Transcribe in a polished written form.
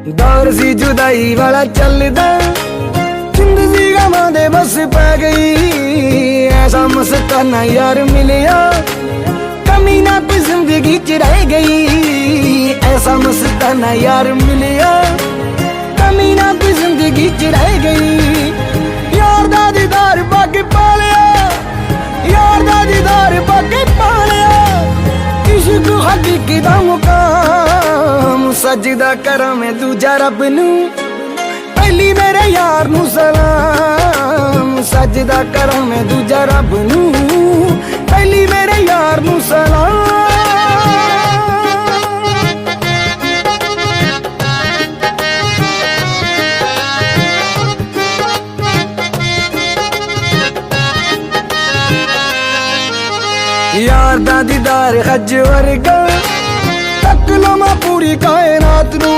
दौर सी जुदाई वाला चलदा, जिंदगी गवां दे बस पै गई। ऐसा मस्ताना यार मिलिया, कमी ना कोई जिंदगी च रह गई। ऐसा मस्ताना यार मिलिया, कमी ना कोई जिंदगी च रह गई। यार दा दीदार पाके पा लिया, यार दा दीदार पाके पा लिया। इश्क हकीकी दा मुकाम सजदा करा मैं दूजा रब नू, पहली मेरे यार नू सलाम। सजदा करा मैं दूजा रब नू, पहली मेरे यार नू सलाम। यार दा दीदार हज वर्गा, तक लो मैं पूरी कायनात नू।